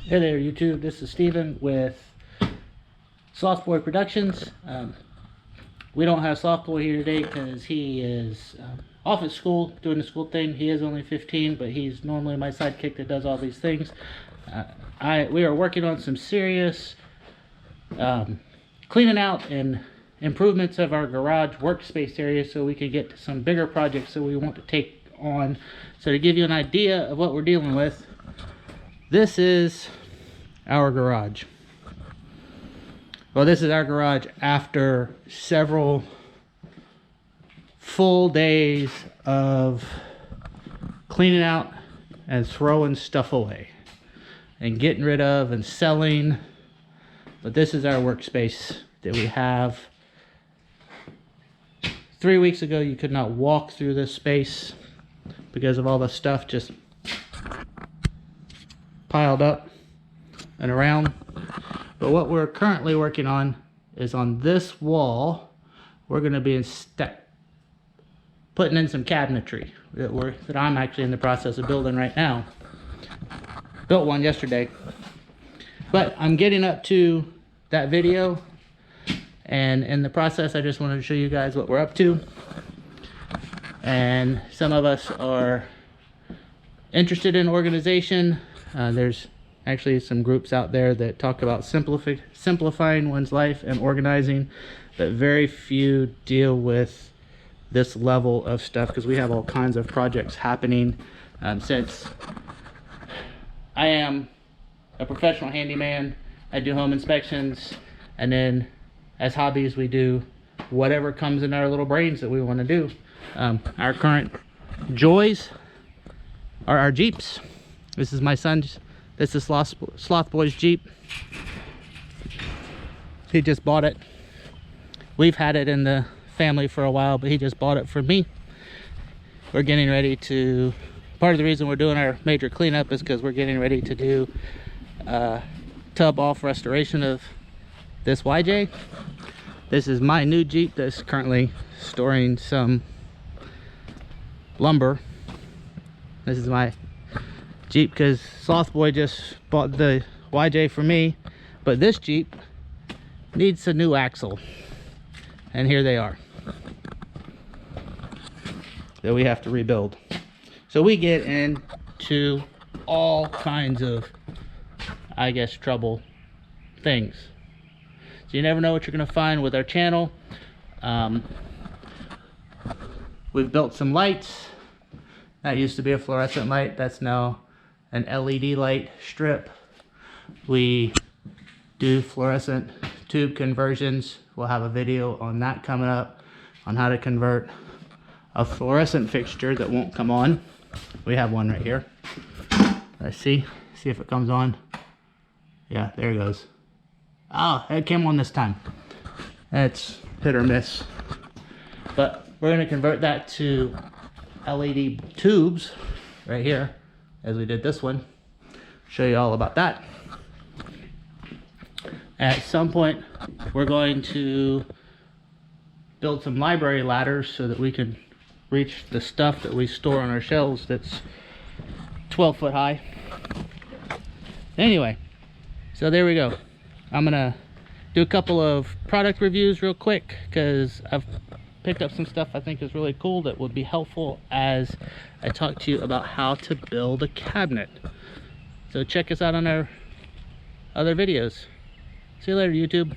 Hey there, YouTube. This is Steven with Slothboy Productions. We don't have Slothboy here today because he is off at school doing the school thing. He is only 15, but he's normally my sidekick that does all these things. We are working on some serious cleaning out and improvements of our garage workspace area so we can get to some bigger projects that we want to take on. So to give you an idea of what we're dealing with, this is our garage. Well, this is our garage after several full days of cleaning out and throwing stuff away and getting rid of and selling. But this is our workspace that we have. 3 weeks ago, you could not walk through this space because of all the stuff just piled up and around. But what we're currently working on is on this wall, we're going to be putting in some cabinetry that I'm actually in the process of building right now. Built one yesterday. But I'm getting up to that video, and in the process I just wanted to show you guys what we're up to. And some of us are interested in organization. There's actually some groups out there that talk about simplifying one's life and organizing, but very few deal with this level of stuff because we have all kinds of projects happening. Since I am a professional handyman, I do home inspections, and then as hobbies we do whatever comes in our little brains that we want to do. Our current joys are our Jeeps. This is my son's. This is Slothboy's Jeep. He just bought it. We've had it in the family for a while, but he just bought it for me. We're getting ready to, part of the reason we're doing our major cleanup is because we're getting ready to do tub off restoration of this YJ. This is my new Jeep that's currently storing some lumber. This is my Jeep because Slothboy just bought the YJ for me, but this Jeep needs a new axle, and here they are that we have to rebuild. So we get into all kinds of, I guess, trouble things. So you never know what you're going to find with our channel. We've built some lights. That used to be a fluorescent light. That's now an LED light strip. We do fluorescent tube conversions. We'll have a video on that coming up, on how to convert a fluorescent fixture that won't come on. We have one right here. Let's see if it comes on. Yeah, there it goes. Oh, it came on this time. It's hit or miss. But we're going to convert that to LED tubes right here, as we did this one. Show you all about that. At some point we're going to build some library ladders so that we can reach the stuff that we store on our shelves that's 12 foot high. Anyway, so there we go. I'm gonna do a couple of product reviews real quick because I've picked up some stuff I think is really cool that would be helpful as I talk to you about how to build a cabinet. So check us out on our other videos. See you later, YouTube.